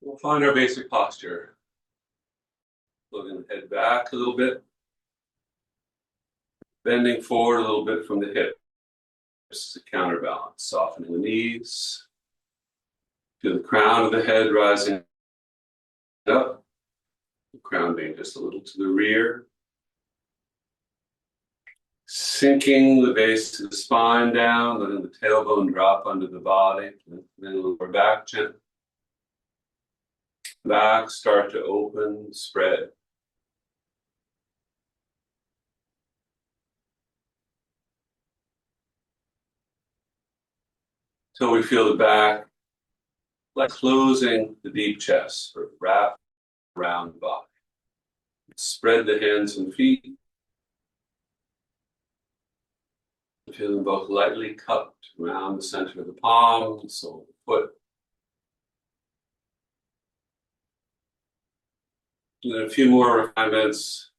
We'll find our basic posture. Looking the head back a little bit. Bending forward a little bit from the hips to counterbalance. Softening the knees. Feel the crown of the head rising up. The crown being just a little to the rear. Sinking the base of the spine down, letting the tailbone drop under the body. Then the lower back gently. Back start to open, spread. Till we feel the back like closing the deep chest or wrap around the body. Spread the hands and feet. Feel them both lightly cupped around the center of the palm, the sole of the foot. And then a few more refinements.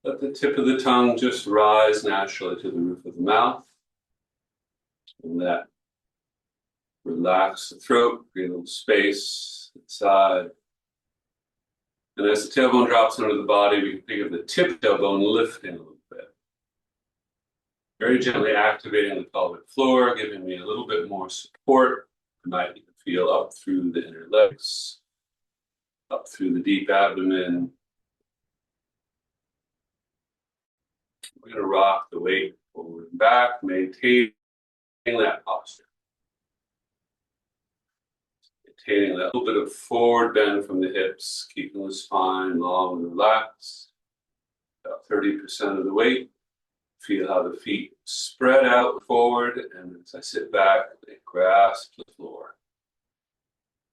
Let the tip of the tongue just rise naturally to the roof of the mouth. And that relax the throat, create a little space inside. And as the tailbone drops under the body, we can think of the tip tailbone lifting a little bit. Very gently activating the pelvic floor, giving me a little bit more support. I might even feel up through the inner legs, up through the deep abdomen. We're going to rock the weight forward and back, maintaining that posture. Maintaining that little bit of forward bend from the hips, keeping the spine long and relaxed. About 30% of the weight. Feel how the feet spread out forward, and as I sit back, they grasp the floor.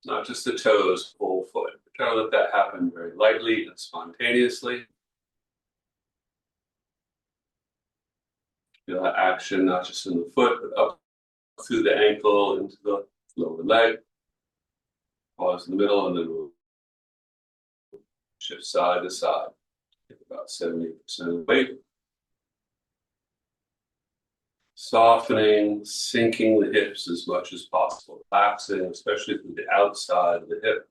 Not just the toes, whole foot. Try to let that happen very lightly and spontaneously. Feel that action not just in the foot, but up through the ankle into the lower leg. Pause in the middle, and then we'll shift side to side. Take about 70% of the weight. Softening, sinking the hips as much as possible. Relaxing, especially through the outside of the hip.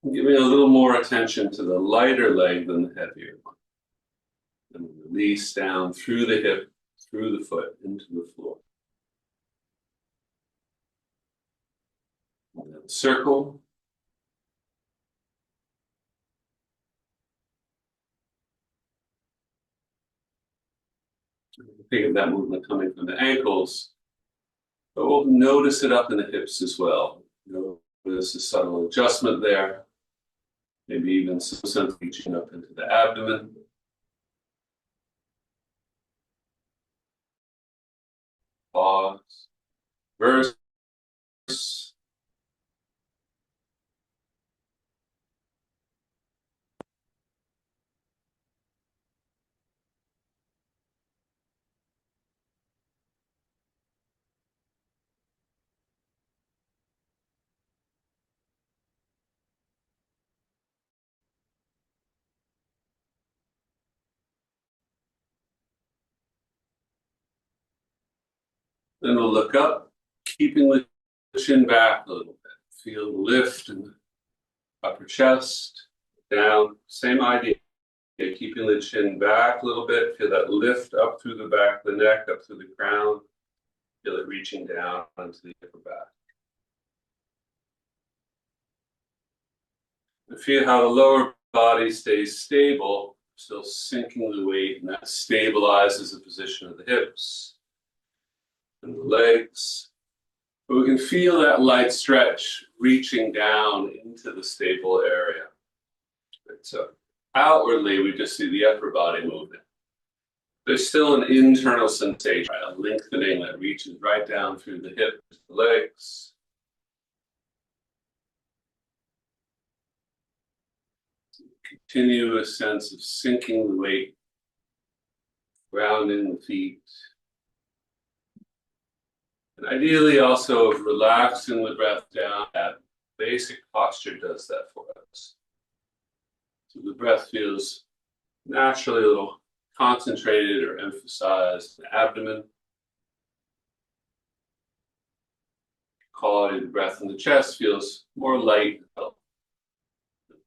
Giving a little more attention to the lighter leg than the heavier one. And release down through the hip, through the foot, into the floor. And then circle. Think of that movement coming from the ankles, but we'll notice it up in the hips as well. Notice a subtle adjustment there. Maybe even some sense reaching up into the abdomen. Pause. Reverse. Then we'll look up, keeping the chin back a little bit. Feel the lift in the upper chest, down. Same idea. Keeping the chin back a little bit. Feel that lift up through the back of the neck, up through the crown. Feel it reaching down onto the upper back. And feel how the lower body stays stable, still sinking the weight, and that stabilizes the position of the hips and the legs. But we can feel that light stretch reaching down into the stable area. So outwardly, we just see the upper body moving. There's still an internal sensation, a lengthening that reaches right down through the hips, the legs. Continuous sense of sinking the weight, grounding the feet. And ideally also of relaxing the breath down. That basic posture does that for us. So the breath feels naturally a little concentrated or emphasized in the abdomen. quality of the breath in the chest feels more light.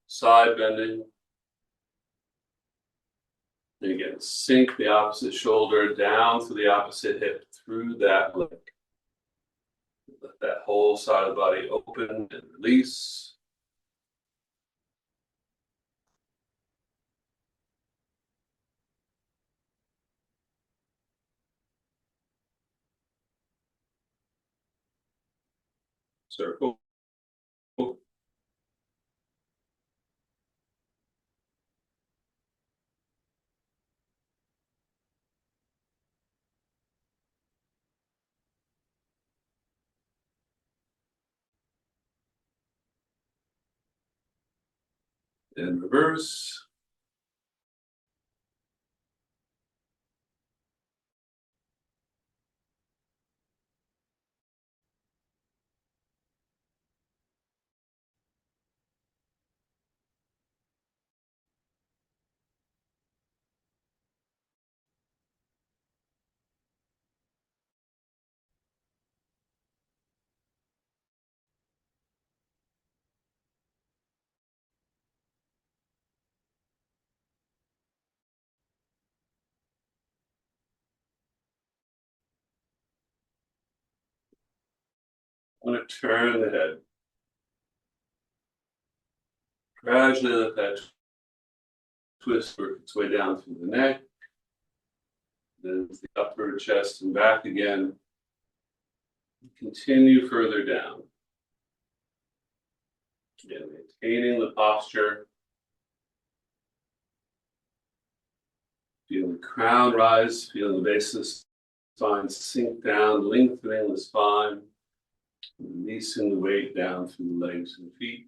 Side bending. And again, sink the opposite shoulder down to the opposite hip through that leg. Let that whole side of the body open and release. Circle. And reverse. I'm going to turn the head. Gradually let that twist work its way down through the neck. Then the upper chest and back again. Continue further down. Again, maintaining the posture. Feel the crown rise, feel the base of the spine sink down, lengthening the spine, releasing the weight down through the legs and feet.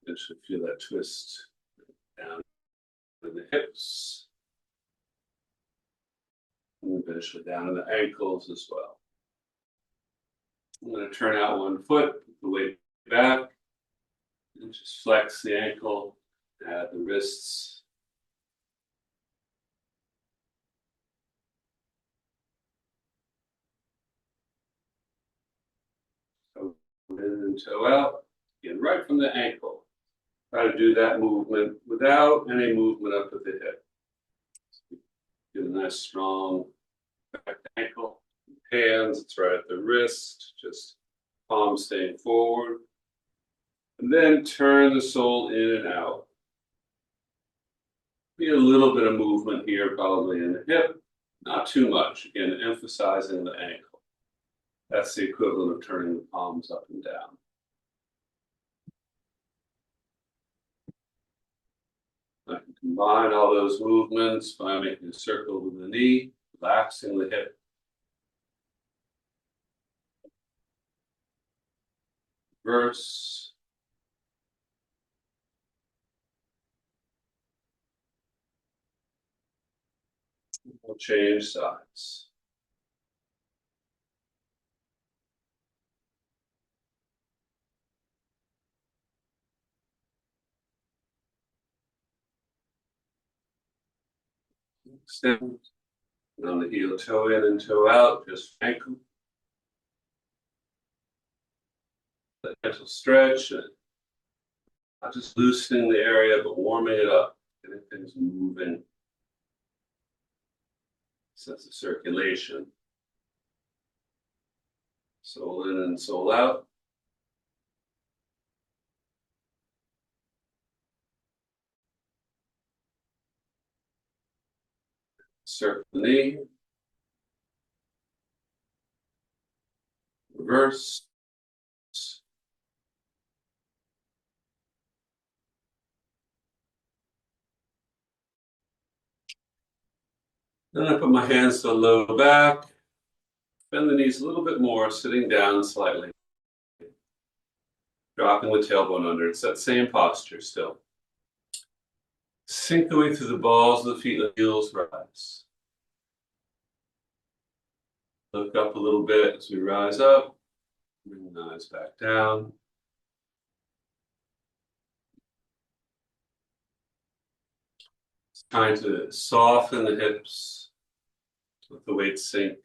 You should feel that twist down in the hips, and eventually down in the ankles as well. I'm going to turn out one foot, put the weight back, and just flex the ankle, add the wrists. Toe in and toe out, again, right from the ankle. Try to do that movement without any movement up at the hip. Get a nice strong back ankle. Hands, it's right at the wrist, just palm staying forward. And then turn the sole in and out. Be a little bit of movement here, probably in the hip, not too much. Again, emphasizing the ankle. That's the equivalent of turning the palms up and down. I can combine all those movements by making a circle with the knee, relaxing the hip. Reverse. We'll change sides. Extend. And on the heel, toe in and toe out, just ankle. That gentle stretch, and not just loosening the area, but warming it up, getting things moving. Sense of circulation. Sole in and sole out. Circle the knee. Reverse. Then I put my hands to the low back. Bend the knees a little bit more, sitting down slightly. Dropping the tailbone under. It's that same posture still. Sink the way through the balls of the feet, the heels rise. Look up a little bit as we rise up. Bring the eyes back down. trying to soften the hips, let the weight sink.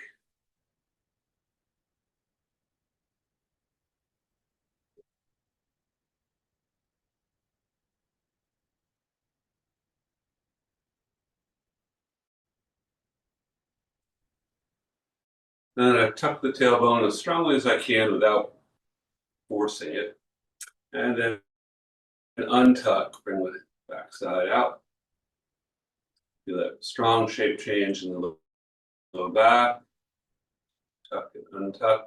Then I tuck the tailbone as strongly as I can without forcing it. And then untuck, bring the backside out. Feel that strong shape change in the low back. Tuck and untuck.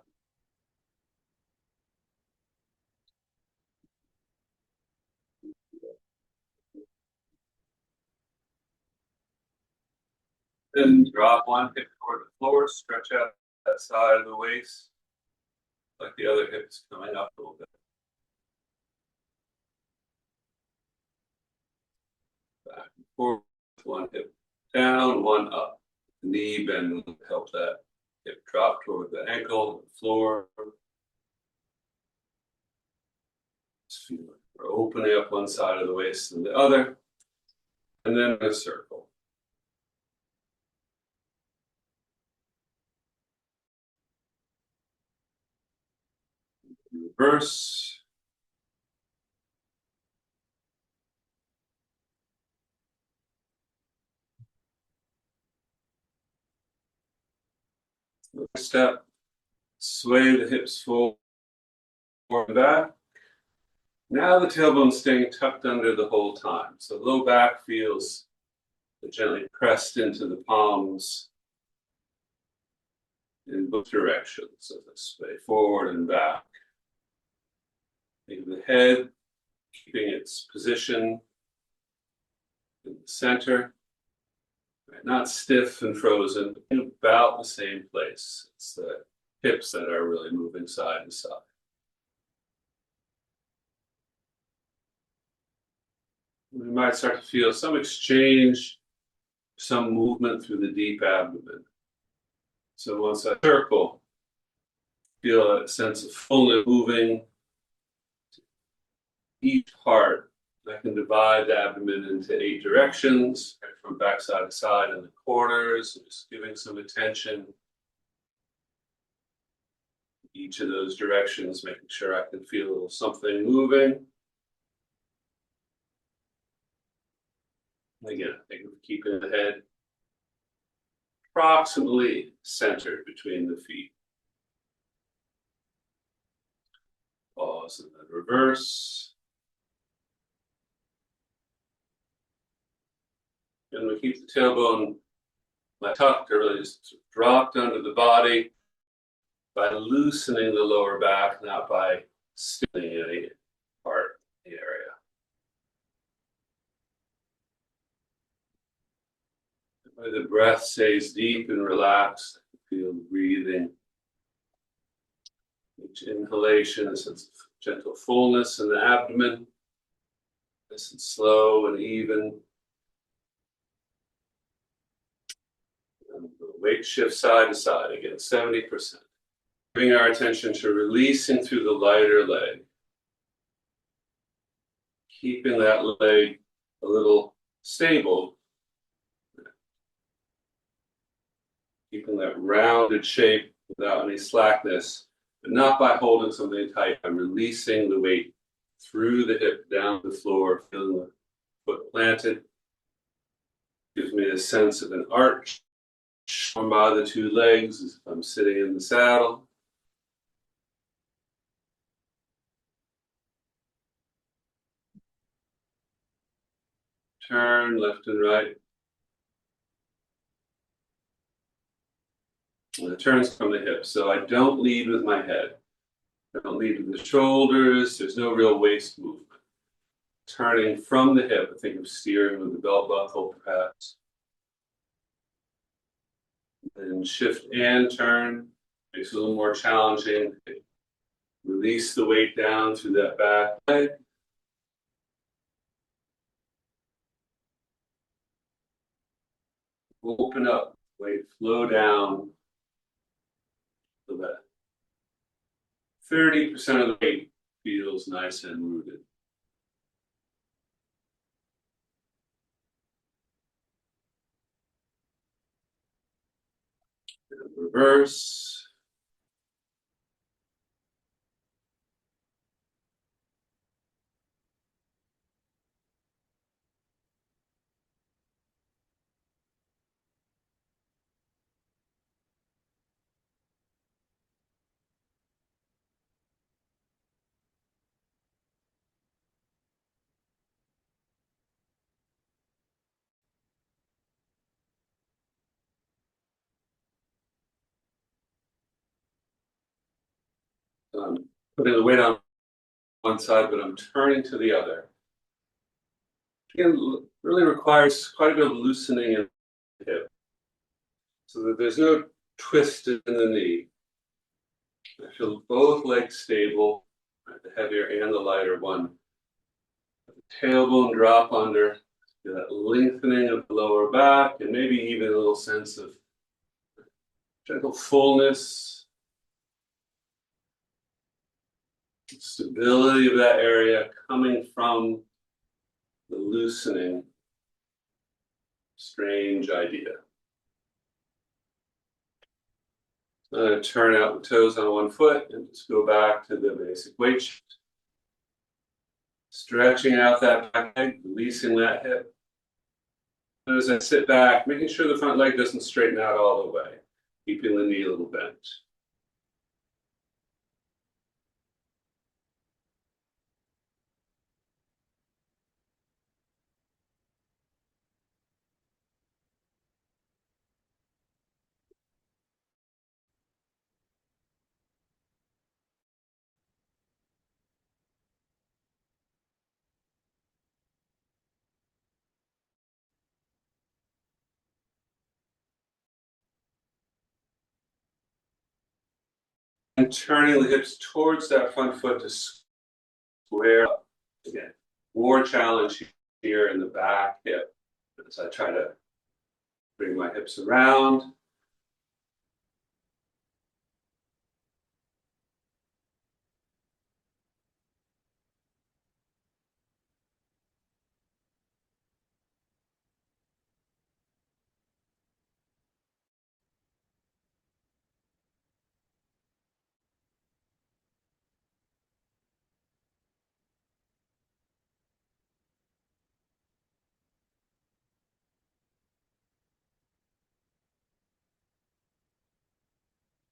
Then drop one hip toward the floor, stretch out that side of the waist, like the other hip's coming up a little bit. Back and forth, one hip down, one up. The knee bend will help that hip drop toward the ankle, the floor. Just feel it. We're opening up one side of the waist and the other, and then a circle. Reverse. Next step, sway the hips forward and back. Now the tailbone's staying tucked under the whole time. So low back feels gently pressed into the palms in both directions. So this way, forward and back. Think of the head keeping its position in the center. Right, not stiff and frozen, but in about the same place. It's the hips that are really moving side to side. We might start to feel some exchange, some movement through the deep abdomen. So once I circle, feel a sense of fullness moving to each part. I can divide the abdomen into 8 directions, right, from backside to side in the corners, just giving some attention each of those directions, making sure I can feel a little something moving. Again, I think of keeping the head approximately centered between the feet. Pause and then reverse. And we keep the tailbone tucked, or really just dropped under the body by loosening the lower back, not by stiffening any part of the area. The breath stays deep and relaxed. Feel the breathing. Each inhalation, a sense of gentle fullness in the abdomen. Nice and slow and even. And the weight shift side to side again, 70%. Bring our attention to releasing through the lighter leg. Keeping that leg a little stable. Keeping that rounded shape without any slackness, but not by holding something tight. I'm releasing the weight through the hip down the floor, feeling the foot planted. Gives me a sense of an arch formed by the 2 legs as if I'm sitting in the saddle. Turn left and right. And it turns from the hips, so I don't lead with my head. I don't lead with the shoulders. There's no real waist movement. Turning from the hip, I think of steering with the belt buckle, perhaps. Then shift and turn. Makes it a little more challenging. Release the weight down through that back leg. Open up, weight flow down so that 30% of the weight feels nice and rooted. reverse. I'm putting the weight on one side, but I'm turning to the other. Again, really requires quite a bit of loosening in the hip so that there's no twist in the knee. I feel both legs stable, the heavier and the lighter one. The tailbone drop under, feel that lengthening of the lower back, and maybe even a little sense of gentle fullness, stability of that area coming from the loosening. Strange idea. I'm going to turn out the toes on one foot and just go back to the basic weight shift. Stretching out that back leg, releasing that hip. And as I sit back, making sure the front leg doesn't straighten out all the way, keeping the knee a little bent. And turning the hips towards that front foot to square up. Again, more challenge here in the back hip as I try to bring my hips around.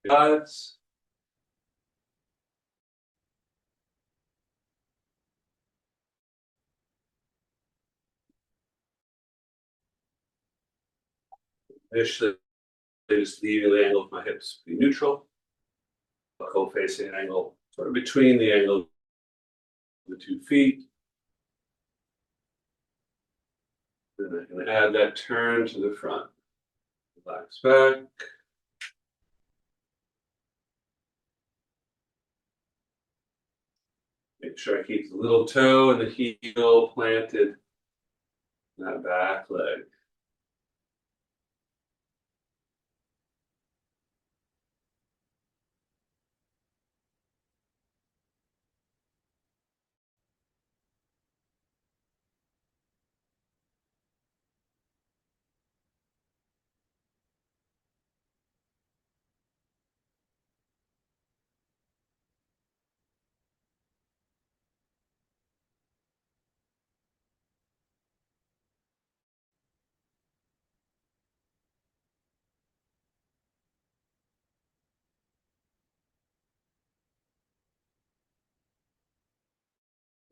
Sides. Initially, just leaving the angle of my hips be neutral. Co-facing angle sort of between the angle of the 2 feet. Then I can add that turn to the front. Relax back. Make sure I keep the little toe and the heel planted in that back leg.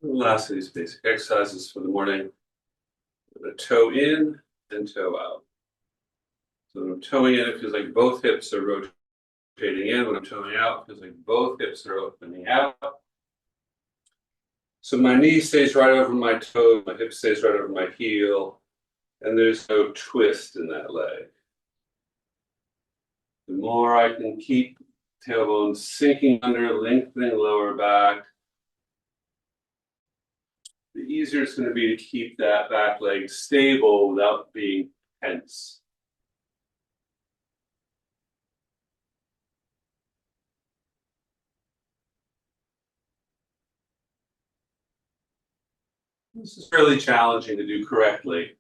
And last of these basic exercises for the morning. I'm going to toe in and toe out. So when I'm toeing in, it feels like both hips are rotating in. When I'm toeing out, it feels like both hips are opening out. So my knee stays right over my toe, my hip stays right over my heel, and there's no twist in that leg. The more I can keep tailbone sinking under, lengthening lower back, the easier it's going to be to keep that back leg stable without being tense. This is really challenging to do correctly.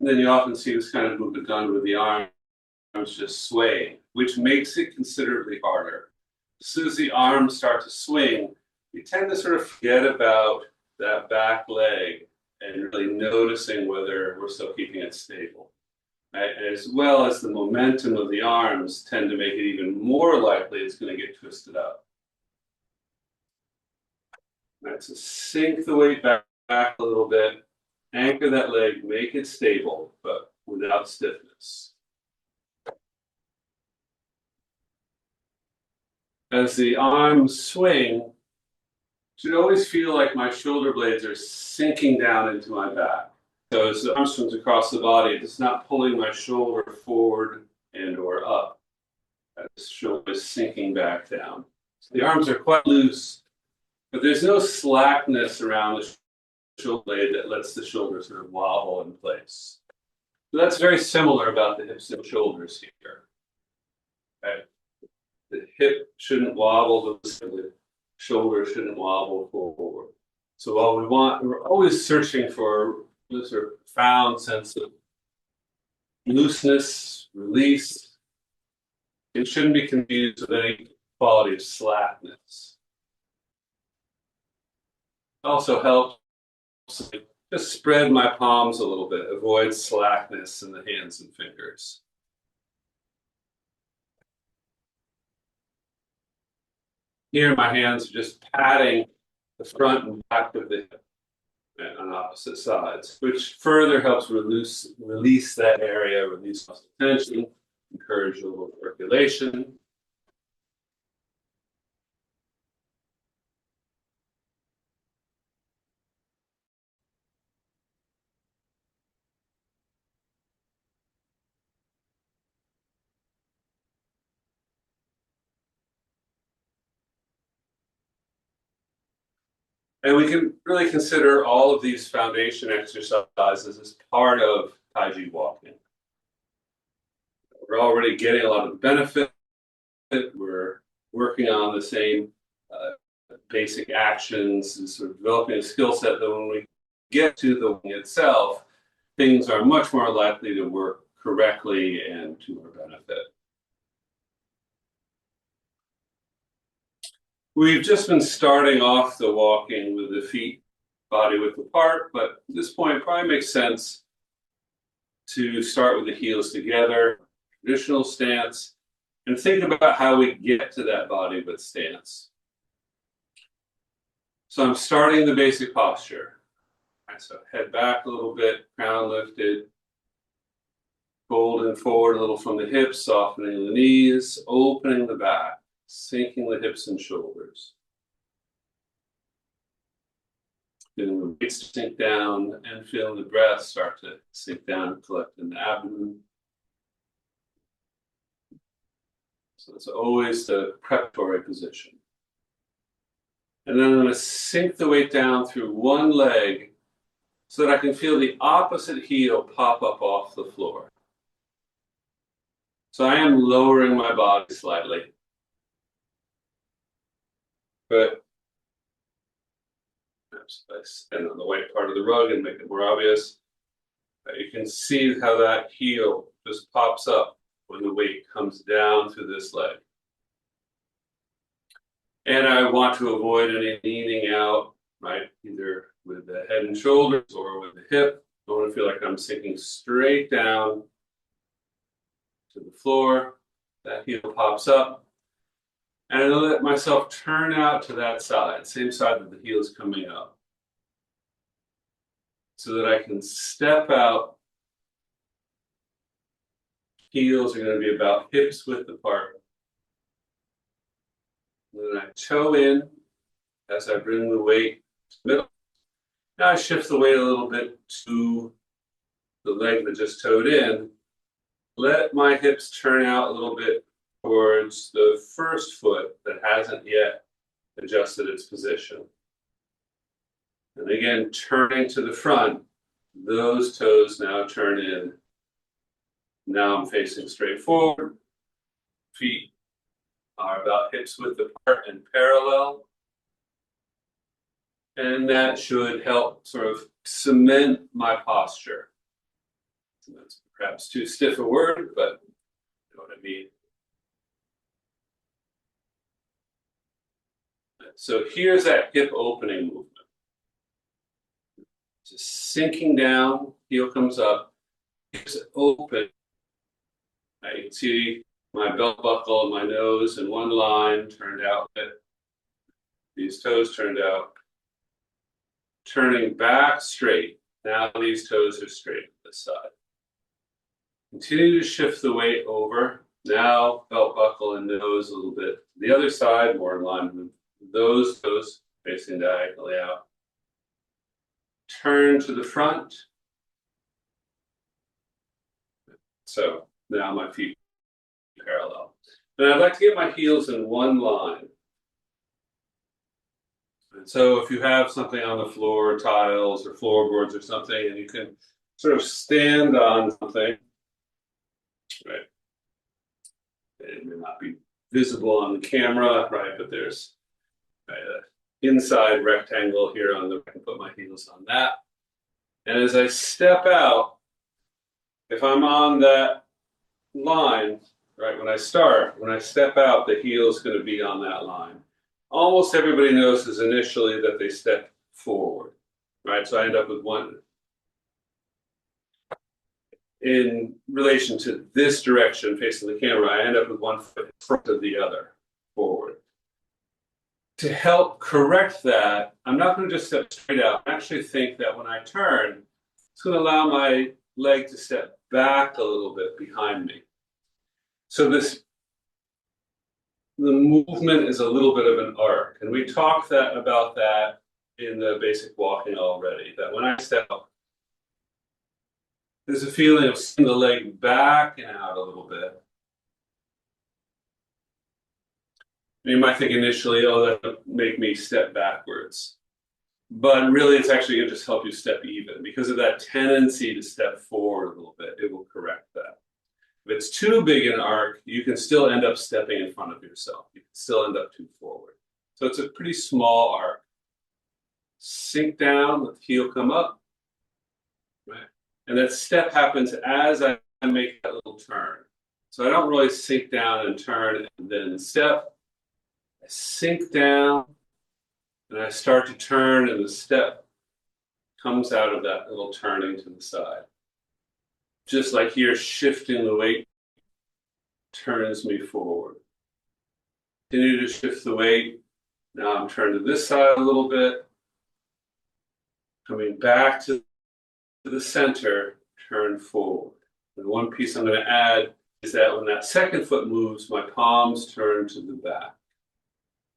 And then you often see this kind of movement done with the arms just swaying, which makes it considerably harder. As soon as the arms start to swing, we tend to sort of forget about that back leg and really noticing whether we're still keeping it stable. Right? As well as the momentum of the arms tend to make it even more likely it's going to get twisted up. Right, so sink the weight back a little bit, anchor that leg, make it stable, but without stiffness. As the arms swing, should always feel like my shoulder blades are sinking down into my back. So as the arm swings across the body, it's not pulling my shoulder forward and or up. The shoulder is sinking back down. So the arms are quite loose, but there's no slackness around the shoulder blade that lets the shoulder sort of wobble in place. So that's very similar about the hips and shoulders here. Okay? The hip shouldn't wobble, the shoulder shouldn't wobble forward. So while we're always searching for this sort of profound sense of looseness, release, it shouldn't be confused with any quality of slackness. It also helps just spread my palms a little bit, avoid slackness in the hands and fingers. Here, my hands are just patting the front and back of the hip on opposite sides, which further helps release that area, release muscle tension, encourage a little circulation. And we can really consider all of these foundation exercises as part of Tai Chi walking. We're already getting a lot of benefit. We're working on the same basic actions and sort of developing a skill set that when we get to the wing itself, things are much more likely to work correctly and to our benefit. We've just been starting off the walking with the feet body width apart, but at this point it probably makes sense to start with the heels together, traditional stance, and think about how we get to that body width stance. So I'm starting the basic posture. Right, so head back a little bit, crown lifted, folding forward a little from the hips, softening the knees, opening the back, sinking the hips and shoulders. Feeling the weight sink down and feeling the breath start to sink down and collect in the abdomen. So it's always the preparatory position. And then I'm going to sink the weight down through one leg so that I can feel the opposite heel pop up off the floor. So I am lowering my body slightly. But perhaps if I stand on the white part of the rug and make it more obvious, you can see how that heel just pops up when the weight comes down through this leg. And I want to avoid any leaning out, right, either with the head and shoulders or with the hip. I want to feel like I'm sinking straight down to the floor. That heel pops up. And I let myself turn out to that side, same side that the heel is coming up, so that I can step out. Heels are going to be about hips width apart. And then I toe in as I bring the weight to the middle. Now I shift the weight a little bit to the leg that just toed in. Let my hips turn out a little bit towards the first foot that hasn't yet adjusted its position. And again, turning to the front, those toes now turn in. Now I'm facing straight forward. Feet are about hips width apart and parallel. And that should help sort of cement my posture. That's perhaps too stiff a word, but you know what I mean. So here's that hip opening movement. Just sinking down, heel comes up, hips open. You can see my belt buckle and my nose in one line turned out. These toes turned out. Turning back straight. Now these toes are straight to the side. Continue to shift the weight over. Now belt buckle and nose a little bit. The other side, more in line with those toes facing diagonally out. Turn to the front. So now my feet parallel. And I'd like to get my heels in one line. And so if you have something on the floor, tiles or floorboards or something, and you can sort of stand on something, right? It may not be visible on the camera, right? But there's an inside rectangle here on the, I can put my heels on that. And as I step out, if I'm on that line, right, when I step out, the heel is going to be on that line. Almost everybody notices initially that they step forward, right? So I end up with one. In relation to this direction facing the camera, I end up with one foot in front of the other, forward. To help correct that, I'm not going to just step straight out. I actually think that when I turn, it's going to allow my leg to step back a little bit behind me. So the movement is a little bit of an arc. And we talked about that in the basic walking already, that when I step up, there's a feeling of seeing the leg back and out a little bit. You might think initially, oh, that would make me step backwards. But really, it's actually going to just help you step even. Because of that tendency to step forward a little bit, it will correct that. If it's too big an arc, you can still end up stepping in front of yourself. You can still end up too forward. So it's a pretty small arc. Sink down, let the heel come up. Right? And that step happens as I make that little turn. So I don't really sink down and turn and then step. I sink down and I start to turn, and the step comes out of that little turning to the side. Just like here, shifting the weight turns me forward. Continue to shift the weight. Now I'm turned to this side a little bit. Coming back to the center, turn forward. And one piece I'm going to add is that when that second foot moves, my palms turn to the back.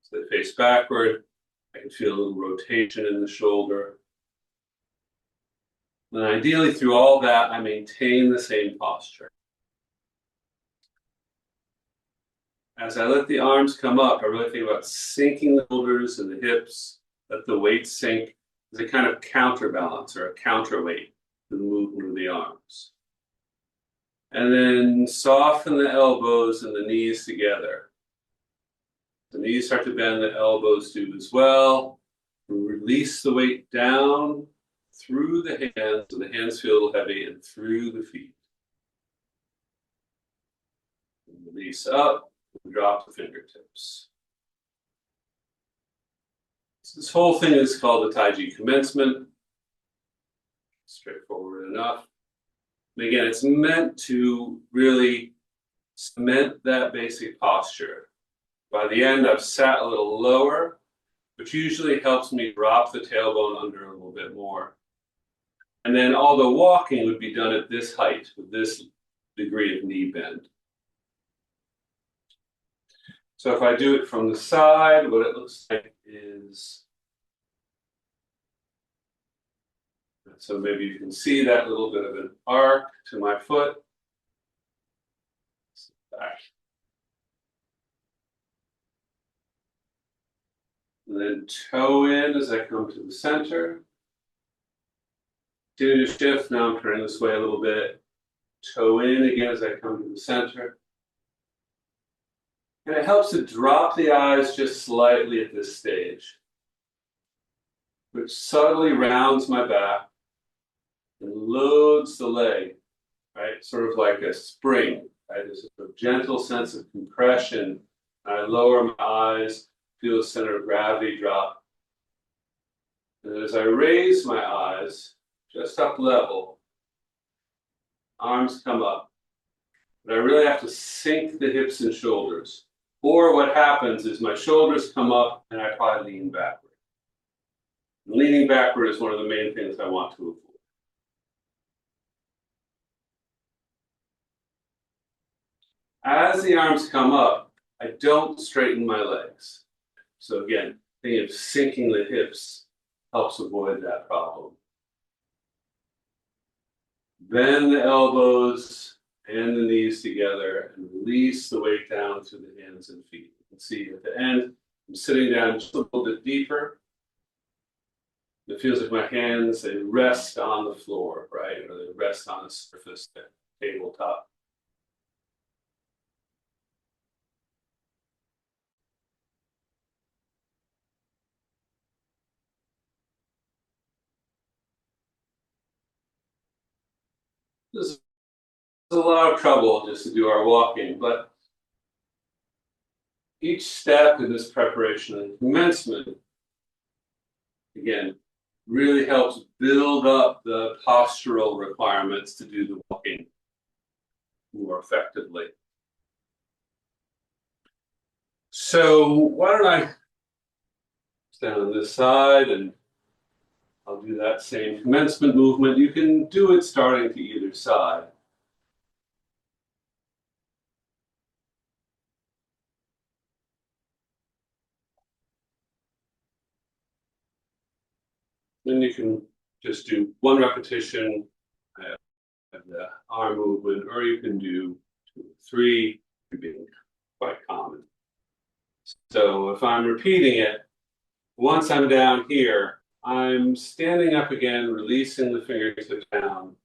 So they face backward. I can feel a little rotation in the shoulder. And ideally, through all that, I maintain the same posture. As I let the arms come up, I really think about sinking the shoulders and the hips, let the weight sink as a kind of counterbalance or a counterweight to the movement of the arms. And then soften the elbows and the knees together. The knees start to bend, the elbows do as well. Release the weight down through the hands, so the hands feel a little heavy, and through the feet. And release up, and drop the fingertips. So this whole thing is called the Tai Chi Commencement. Straightforward enough. And again, it's meant to really cement that basic posture. By the end, I've sat a little lower, which usually helps me drop the tailbone under a little bit more. And then all the walking would be done at this height, with this degree of knee bend. So if I do it from the side, what it looks like is, so maybe you can see that little bit of an arc to my foot. Back. And then toe in as I come to the center. Continue to shift. Now I'm turning this way a little bit. Toe in again as I come to the center. And it helps to drop the eyes just slightly at this stage, which subtly rounds my back and loads the leg right? Sort of like a spring, right? There's a gentle sense of compression. I lower my eyes, feel the center of gravity drop. And as I raise my eyes, just up level, arms come up. But I really have to sink the hips and shoulders. Or what happens is my shoulders come up and I probably lean backward. Leaning backward is one of the main things I want to avoid. As the arms come up, I don't straighten my legs. So again, thinking of sinking the hips helps avoid that problem. Bend the elbows and the knees together and release the weight down to the hands and feet. You can see at the end, I'm sitting down just a little bit deeper. It feels like my hands, they rest on the floor, right? Or they rest on a surface, the tabletop. This is a lot of trouble just to do our walking, but each step in this preparation and commencement, again, really helps build up the postural requirements to do the walking more effectively. So why don't I stand on this side and I'll do that same commencement movement. You can do it starting to either side. Then you can just do one repetition of the arm movement, or you can do 2 or 3, being quite common. So if I'm repeating it, once I'm down here, I'm standing up again, releasing the fingertips down.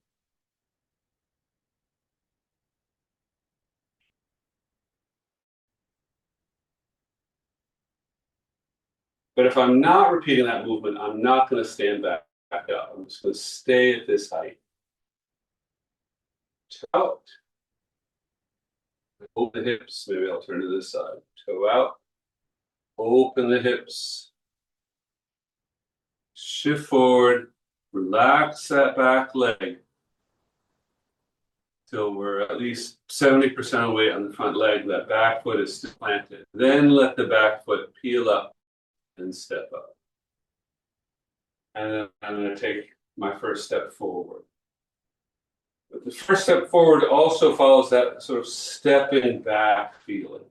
But if I'm not repeating that movement, I'm not going to stand back up. I'm just going to stay at this height. Toe out. Open the hips. Maybe I'll turn to this side. Toe out. Open the hips. Shift forward. Relax that back leg till we're at least 70% of the weight on the front leg. That back foot is still planted. Then let the back foot peel up and step up. And then I'm going to take my first step forward. But the first step forward also follows that sort of stepping back feeling.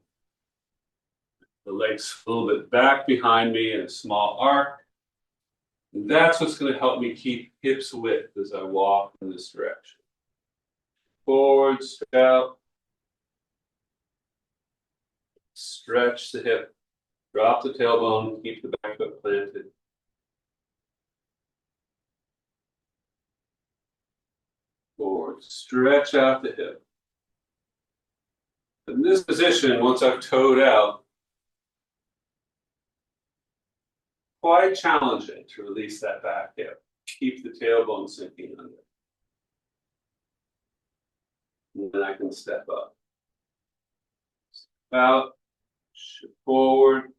The legs a little bit back behind me in a small arc. And that's what's going to help me keep hips width as I walk in this direction. Forward, step out. Stretch the hip. Drop the tailbone. Keep the back foot planted. Forward. Stretch out the hip. In this position, once I've toed out, quite challenging to release that back hip. Keep the tailbone sinking under. And then I can step up. Step out, shift forward,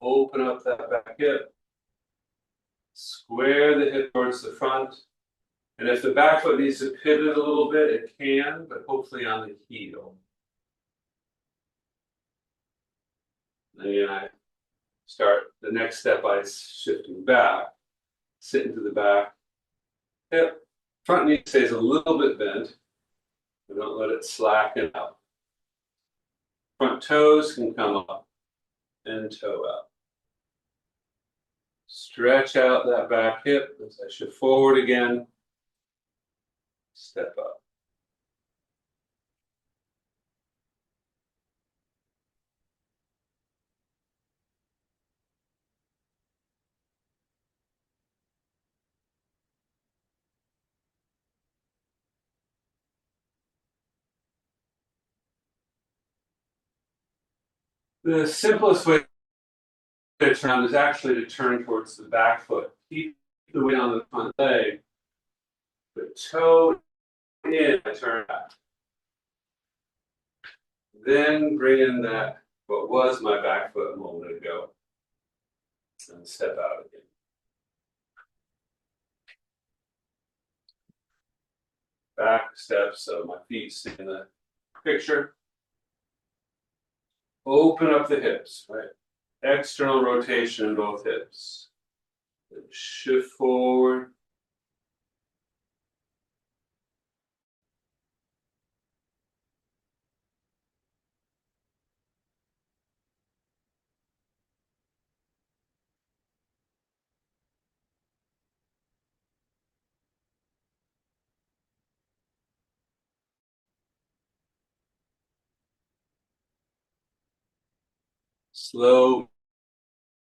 open up that back hip, square the hip towards the front. And if the back foot needs to pivot a little bit, it can, but hopefully on the heel. And again, I start the next step by shifting back, sit into the back hip. Front knee stays a little bit bent, but don't let it slacken out. Front toes can come up and toe out. Stretch out that back hip as I shift forward again. Step up. The simplest way to turn is actually to turn towards the back foot. Keep the weight on the front leg, but toe in turn back. Then bring in that, what was my back foot a moment ago, and step out again. Back step, so my feet stay in the picture. Open up the hips, right? External rotation in both hips. Then shift forward. Slow,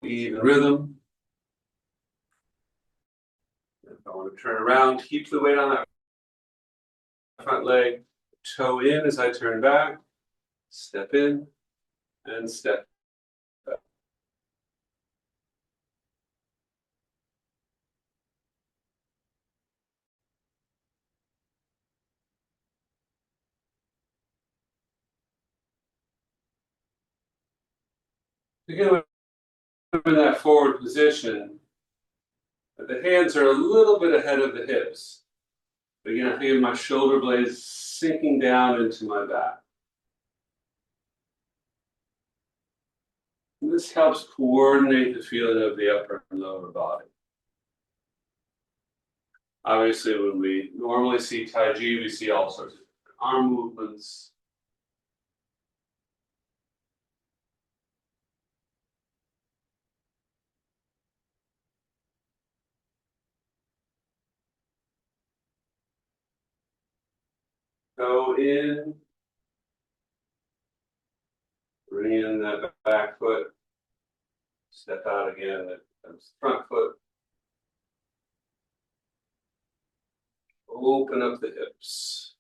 even rhythm. If I want to turn around, keep the weight on that front leg. Toe in as I turn back. Step in and step back. Again, in that forward position, the hands are a little bit ahead of the hips. Again, I feel my shoulder blades sinking down into my back. And this helps coordinate the feeling of the upper and lower body. Obviously, when we normally see Tai Chi, we see all sorts of arm movements. Go in, bring in that back foot, step out again, that comes the front foot. Open up the hips.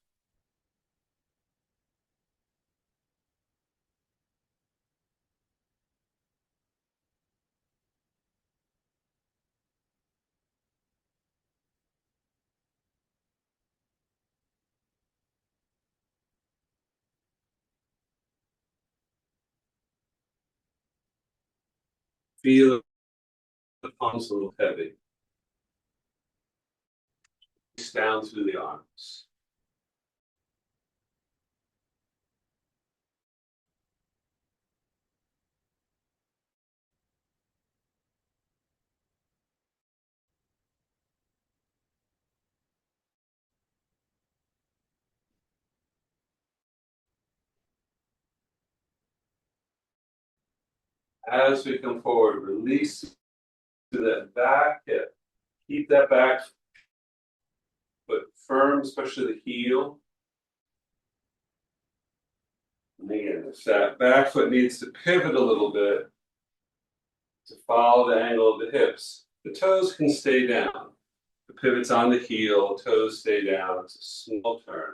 Feel the palms a little heavy. Down through the arms. As we come forward, release to that back hip. Keep that back foot firm, especially the heel. And again, if that back foot needs to pivot a little bit to follow the angle of the hips, the toes can stay down. The pivot's on the heel, toes stay down. It's a small turn.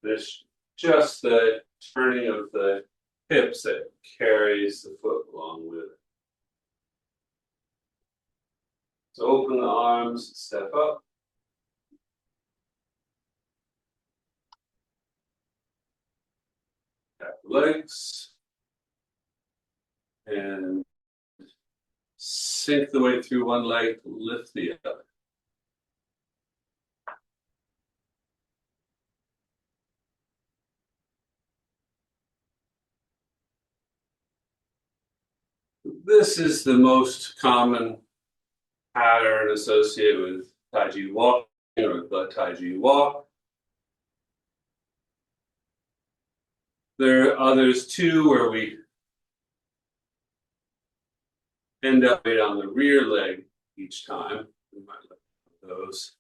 There's just the turning of the hips that carries the foot along with it. So open the arms, step up. Tap the legs. And sink the weight through one leg, lift the other. This is the most common pattern associated with Tai Chi walking or the Tai Chi walk. There are others too where we end up right on the rear leg each time. We might look at those.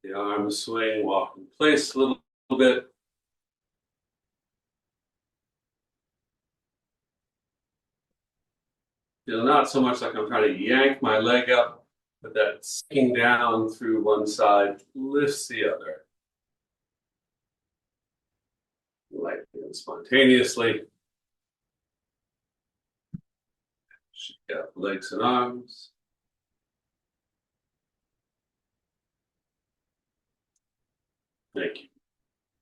The arm swing, walk in place a little bit. Feel not so much like I'm trying to yank my leg up, but that sinking down through one side lifts the other. Lightly and spontaneously. Shake out the legs and arms. Thank you.